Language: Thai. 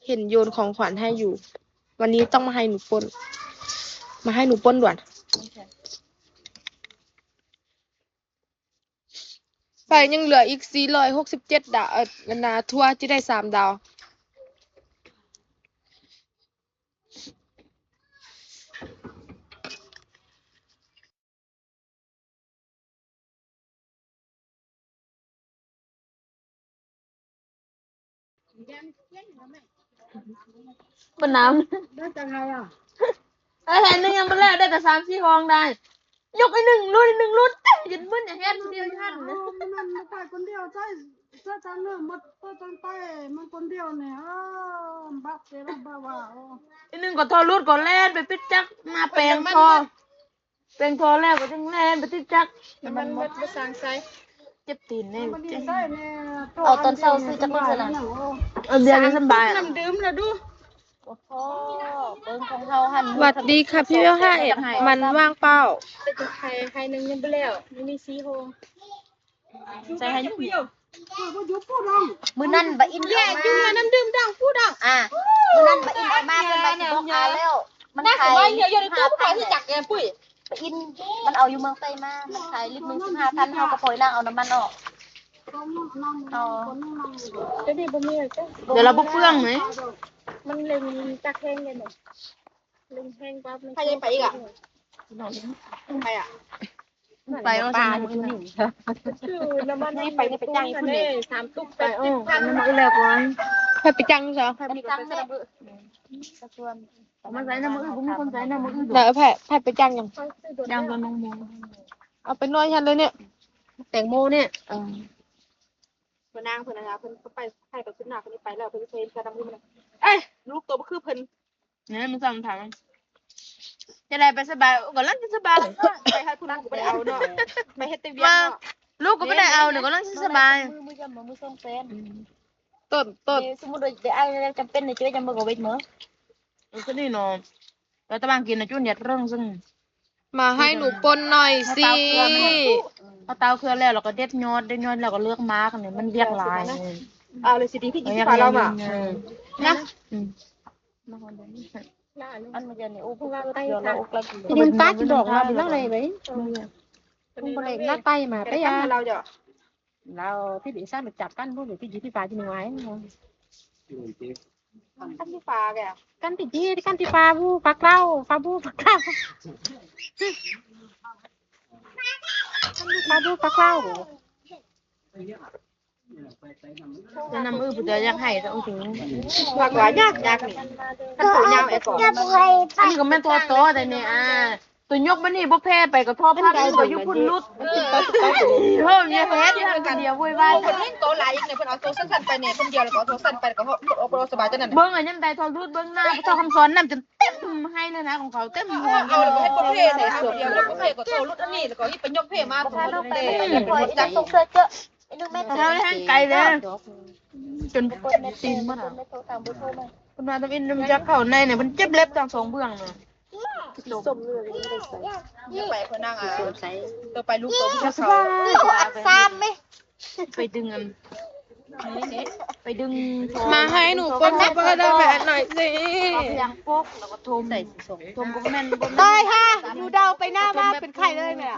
เห็นโยนของขวัญให้อยู่ วันนี้ต้องมาให้หนูปล้นด่วนไฟยังเหลืออีก467 ดาวนาทั่วจะได้3 ดาวบนน้ำได้จังไงอ่ะแทนนึงยังไม่แล้วได้แต่3-4 ฟองได้ยกไอ้1 รุ่นยืนมึนอย่างเงี้ยเดียวท่านนะมันไปคนเดียวใช่ตอนเรื่องมันตอนไปมันคนเดียวเนี่ยบักเสร็จแล้วบ้าว่าไอ้1ก็ทอรูดก่อนแล่นไปปิดจักมาแปลงทอแล้วก็จึงแล่นไปติดจักมันมาสร้างไซเจ็บตีนเนี่ยเอาตอนเช้าซื้อจักรยานเดียวสบายน้ำดื่มแล้วดูโอ้โหเบิ้งของเขาหันสวัสดีค่ะพี่เวล5มันว่างเปล่าใครนึงยังไปแล้วไม่มีซีโฮงใส่ให้ยุ่งมือนั่นบะอินแย่จุ่มน้ำดื่มดังพูดดังมือนั่นบะอินมาเป็นบะอินบอกแล้วมันขายเยอะๆในตู้ขายที่จักรแกปุ้ยบะอินมันเอาอยู่เมืองไทยมามันขายลิตรนึง15,000เฮาก็ปล่อยนางเอาน้ำมันออกจะดีบ่มีจ้ะเดี๋ยวเราบุกเฟื่องไหมมันเล็งจักแห้งเลยเนาะเล็งแห้งปั๊บใครจะไปอีกอ่ะใครอ่ะไปว่าปลาอยู่นี่คือน้ำมันนี่ไปจ้างคุณนี่3 ตุ๊กไปน้ำมันแล้วก่อนไปจ้างซะไปจังแม่กระชวนมันใส่น้ำมือผมมีคนใส่น้ำมือแล้วแพไปจ้างยังย่างกับน้องโมเอาไปนอนฉันเลยเนี่ยแตงโมเนี่ยเพิ่นนางเพิ่นนะคะเพิ่นไปให้กับขึ้นหน้าเพิ่นไปแล้วเพิ่นเคยกระดำขึ้นมาเอ้ยลูกตัวบ่คือเพิ่นเนี่ยมันสั่งถามจะได้ไปสบายก็ลังจะสบายไปให้คุณลูกไปเอาเนาะไปเฮ็ดแต่เวียนเนาะลูกก็ไม่ได้เอาเดี๋ยวก็ลังจะสบายมือส่งแฟนต้นสมมุติเดี๋ยวไอ้จำเป็นในช่วยจำบ่ก็เวทมื้อก็นี่เนาะแล้วตะบางกินนะจุนยัดเรื่องซึ่งมาให้หนูปนหน่อยสิพอเตาเครือแล้วเราก็เด็ดยอดแล้วก็เลือกมาร์กเนี่ยมันเรียกลายเอาเลยสิดีพี่กินปลาเราอ่ะนะอันมันจะเนี่ยโอ้พวกเราเราอกลักมันตัดดอกมาเป็นอะไรไหมคุณบ่ได้งัดไตมาไปอ่ะเราที่ดีซ่าจับกันพวกอยู่ที่จีที่ปลาที่หนึ่งไว้กันที่ปลาแกกันที่จีกันที่ปลาบูปลาเก้าปลาบูปลาเก้าปลาบูปลาเก้าจะนำมือผู้เดียวอยากให้ต้องถึงหวานยากนี่ถ้าตัวยาวไอ้ก่อนอันนี้ก็แม่ตัวโตแต่เนี่ยตัวยกมันนี่บ่แพ้ไปก็ทอพักก็อยู่พุ่นรุดเพิ่มเนี่ยเฮ็ดกันเดียววุ่นวายคนนี้โตหลายอีกเนี่ยเพิ่นเอาโตสั้นๆไปเนี่ยคนเดียวแล้วก็เอาโตสั้นไปก็เอาบ่สบายจังนั้นเบิ่งอันยังได้ทอรุดเบิ่งหน้าทอคำสอนนำจนเต็มให้เลยนะของเขาเต็มหัวเอาแล้วก็เฮ็ดบ่เพ่ใส่เฮาเดียวแล้วบ่เพ่ก็โตรุดอันนี้แล้วก็อีไปยกเพ่มาตรงนั้นเด้จับตกเสื้อเจอไอ้ลูกแม่เราให้ไกลเลยจนตีนมันคุณมาตะวินมันจะเข้าในเนี่ยมันเจ็บเล็บทาง2เบื้องน่ะสมเลยไม่ได้ใส่ไปเพิ่นนั่งใส่ตัวไปลูกตัวผู้ชายอัดซ้ำมั้ยไปดึงไปดึงมาให้หนูปนเบอร์ได้แม่หน่อยสิยังปกแล้วก็โทมใส่ส่งโทมก็แม่นได้ค่ะหนูเดาไปหน้ามาเป็นไข่เลยแม่